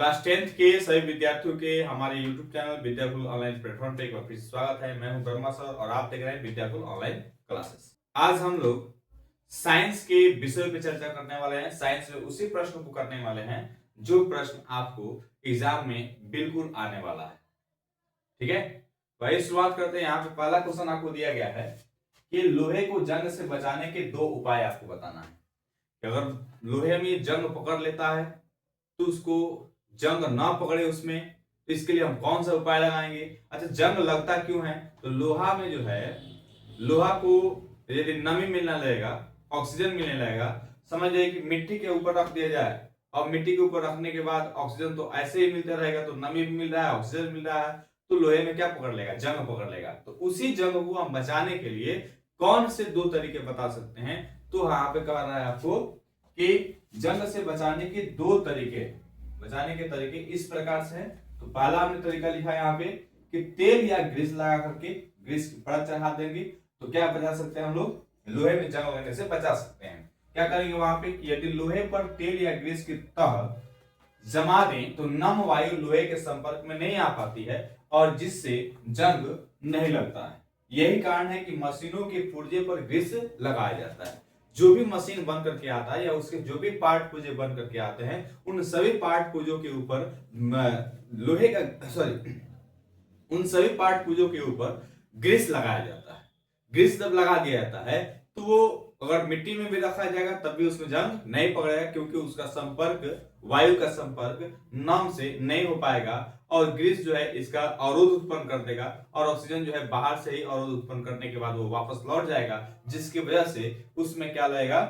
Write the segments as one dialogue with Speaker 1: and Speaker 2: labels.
Speaker 1: Class 10th के सभी विद्यार्थियों के हमारे YouTube channel Vidyakul online platform पे एक बार फिर से स्वागत है। मैं हूं वर्मा सर और आप देख रहे हैं विद्याकुल ऑनलाइन क्लासेस। आज हम लोग साइंस के विषय पे चर्चा करने वाले हैं। साइंस में उसी प्रश्न को करने वाले हैं जो प्रश्न आपको एग्जाम में बिल्कुल आने वाला है। ठीक है, वही शुरुआत करते हैं। यहाँ पे पहला क्वेश्चन आपको दिया गया है कि लोहे को जंग से बचाने के दो उपाय आपको बताना है। कि अगर लोहे में जंग पकड़ लेता है तो उसको जंग ना पकड़े उसमें, तो इसके लिए हम कौन सा उपाय लगाएंगे। अच्छा, जंग लगता क्यों है? तो लोहा में जो है, लोहा को यदि नमी मिलने लगेगा, ऑक्सीजन मिलने लगेगा, समझ जाइए कि मिट्टी के ऊपर रख दिया जाए और मिट्टी के ऊपर रखने के बाद ऑक्सीजन तो ऐसे ही मिलता रहेगा, तो नमी भी मिल रहा है, ऑक्सीजन मिल रहा है, तो लोहे में क्या पकड़ लेगा? जंग पकड़ लेगा। तो उसी जंग को हम बचाने के लिए कौन से दो तरीके बता सकते हैं? तो यहाँ पे कह रहा है आपको कि जंग से बचाने के दो तरीके, बचाने के तरीके इस प्रकार से हैं। तो पहला हमने तरीका लिखा यहाँ पे कि तेल या ग्रीस लगा करके ग्रीस की परत चढ़ा देंगे, तो क्या बचा सकते हैं हम लोग? लोहे में जंग लगने से बचा सकते हैं। क्या करेंगे वहां पे कि यदि लोहे पर तेल या ग्रीस की तह जमा दें तो नम वायु लोहे के संपर्क में नहीं आ पाती है और जिससे जंग नहीं लगता है। यही कारण है कि मशीनों के पुर्जे पर ग्रीस लगाया जाता है। जो भी मशीन बन करके आता है या उसके जो भी पार्ट पुर्जे बन करके आते हैं, उन सभी पार्ट पुर्जों के ऊपर लोहे का उन सभी पार्ट पुर्जों के ऊपर ग्रीस लगाया जाता है। ग्रीस जब लगा दिया जाता है तो वो अगर मिट्टी में भी रखा जाएगा तब भी उसमें जंग नहीं पकड़ेगा, क्योंकि उसका संपर्क, वायु का संपर्क नम से नहीं हो पाएगा और ग्रीस जो है इसका अवरोध उत्पन्न कर देगा और ऑक्सीजन जो है बाहर से ही अवरोध उत्पन्न करने के बाद वो वापस लौट जाएगा, जिसकी वजह से उसमें क्या लगेगा?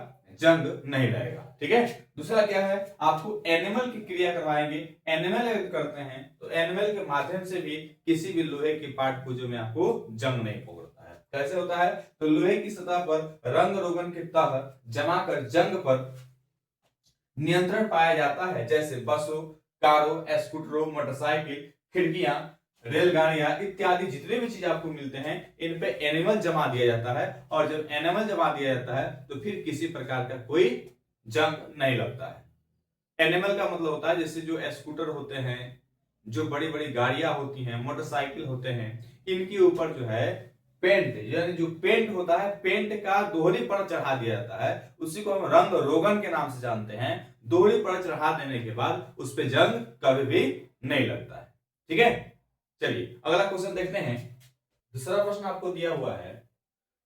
Speaker 1: जंग नहीं लगेगा। ठीक है। दूसरा क्या है, आपको एनिमल की क्रिया करवाएंगे। एनिमल अगर करते हैं तो एनिमल के माध्यम से भी किसी भी लोहे के पार्ट पुर्जों में आपको जंग नहीं पकड़ता है। कैसे होता है? तो लोहे की सतह पर रंग रोगन की तह जमाकर जंग पर नियंत्रण पाया जाता है, जैसे बसों, कारों, स्कूटरों, मोटरसाइकिल, खिड़कियां, रेलगाड़ियां इत्यादि जितने भी चीज आपको मिलते हैं, इन पे एनिमल जमा दिया जाता है और जब एनिमल जमा दिया जाता है तो फिर किसी प्रकार का कोई जंग नहीं लगता है। एनिमल का मतलब होता है जैसे जो स्कूटर होते हैं, जो बड़ी बड़ी गाड़ियां होती हैं, मोटरसाइकिल होते हैं, इनके ऊपर जो है पेंट, यानी जो पेंट होता है, पेंट का दोहरी परत चढ़ा दिया जाता है। उसी को हम रंग रोगन के नाम से जानते हैं। दोहरी परत चढ़ा देने के बाद उस पे जंग कभी भी नहीं लगता है। ठीक है, चलिए अगला क्वेश्चन देखते हैं। दूसरा प्रश्न आपको दिया हुआ है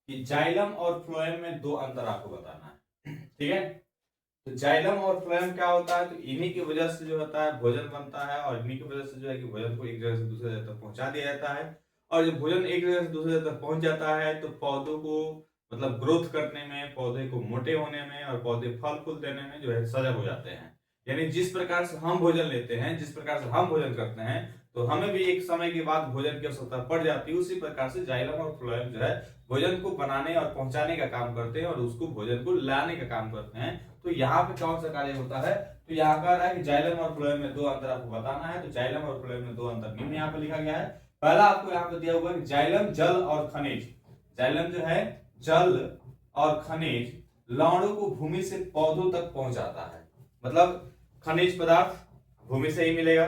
Speaker 1: कि जाइलम और फ्लोएम में दो अंतर आपको बताना है। ठीक है, तो जाइलम और फ्लोएम क्या होता है? तो इन्हीं की वजह से जो होता है भोजन बनता है और इन्हीं की वजह से जो है कि भोजन को एक जगह से दूसरे जगह तक पहुंचा दिया जाता है। और जब भोजन एक जगह से दूसरे जगह तक पहुंच जाता है तो पौधों को मतलब ग्रोथ करने में, पौधे को मोटे होने में और पौधे फल फूल देने में जो है सजग हो जाते हैं। यानी जिस प्रकार से हम भोजन लेते हैं, जिस प्रकार से हम भोजन करते हैं, तो हमें भी एक समय के बाद भोजन की आवश्यकता पड़ जाती है। उसी प्रकार से जाइलम और फ्लोएम जो है भोजन को बनाने और पहुंचाने का काम करते हैं और उसको भोजन को लाने का काम करते हैं। तो यहाँ पे कौन सा कार्य होता है? तो यहाँ कह रहा है कि जाइलम और फ्लोएम में दो अंतर आपको बताना है। तो जाइलम और फ्लोएम में दो अंतर निम्न यहाँ पे लिखा गया है। पहला आपको यहाँ पे दिया हुआ है जाइलम जल और खनिज। जाइलम जो है जल और खनिज लवणों को भूमि से पौधों तक पहुंचाता है। मतलब खनिज पदार्थ भूमि से ही मिलेगा,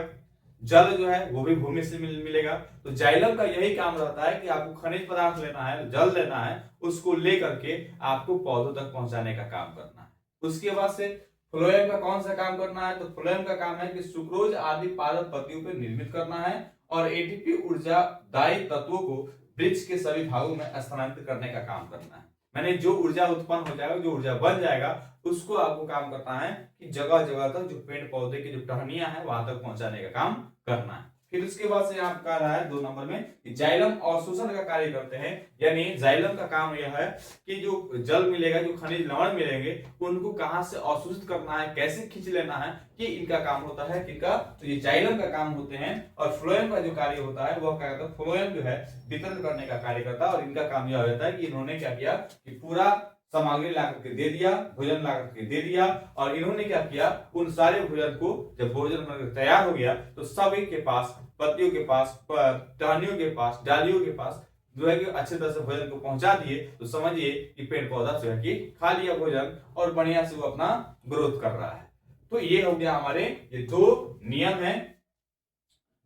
Speaker 1: जल जो है वो भी भूमि से मिलेगा। तो जाइलम का यही काम रहता है कि आपको खनिज पदार्थ लेना है, जल लेना है, उसको लेकर के आपको पौधों तक पहुंचाने का काम करना है। उसके बाद से फ्लोएम का कौन सा काम करना है? तो फ्लोएम का काम है कि सुक्रोज आदि पादप पत्तियों पर निर्मित करना है और एटीपी ऊर्जा दायी तत्वों को वृक्ष के सभी भागों में स्थानांतरित करने का काम करना है। मैंने जो ऊर्जा उत्पन्न हो जाएगा, जो ऊर्जा बन जाएगा, उसको आपको काम करना है कि जगह जगह तक जो पेड़ पौधे की जो टहनियां हैं वहां तक पहुंचाने का काम करना है। फिर उसके बाद से यहाँ कह रहा है 2 नंबर में कि जाइलम अवशोषण का कार्य करते हैं। यानी जाइलम का काम यह है कि जो जल मिलेगा, जो खनिज लवण मिलेंगे, उनको कहां से अवशोषित करना है, कैसे खींच लेना है, कि इनका काम होता है। किनका? तो ये जाइलम का काम होते हैं। और फ्लोएम का जो कार्य होता है वह क्या करता है? फ्लोएम जो है वितरण करने का कार्य करता है। और इनका काम यह होता है कि इन्होंने क्या किया कि पूरा सामग्री ला करके दे दिया, भोजन ला करके दे दिया, और इन्होंने क्या किया, उन सारे भोजन को जब भोजन बनकर तैयार हो गया तो सभी के पास, पत्तियों के पास, टहनियों के पास, डालियों के पास जो है कि अच्छे तरह से भोजन को पहुंचा दिए। तो समझिए कि पेड़ पौधा जो है कि खा लिया भोजन और बढ़िया से वो अपना ग्रोथ कर रहा है। तो ये हो गया हमारे ये दो नियम है,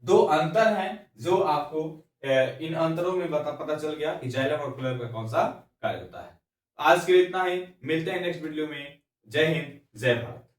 Speaker 1: दो अंतर हैं जो आपको इन अंतरों में पता चल गया कि जाइलम और फ्लोएम का कौन सा कार्य होता है। आज के लिए इतना ही, मिलते हैं नेक्स्ट वीडियो में। जय हिंद, जय भारत।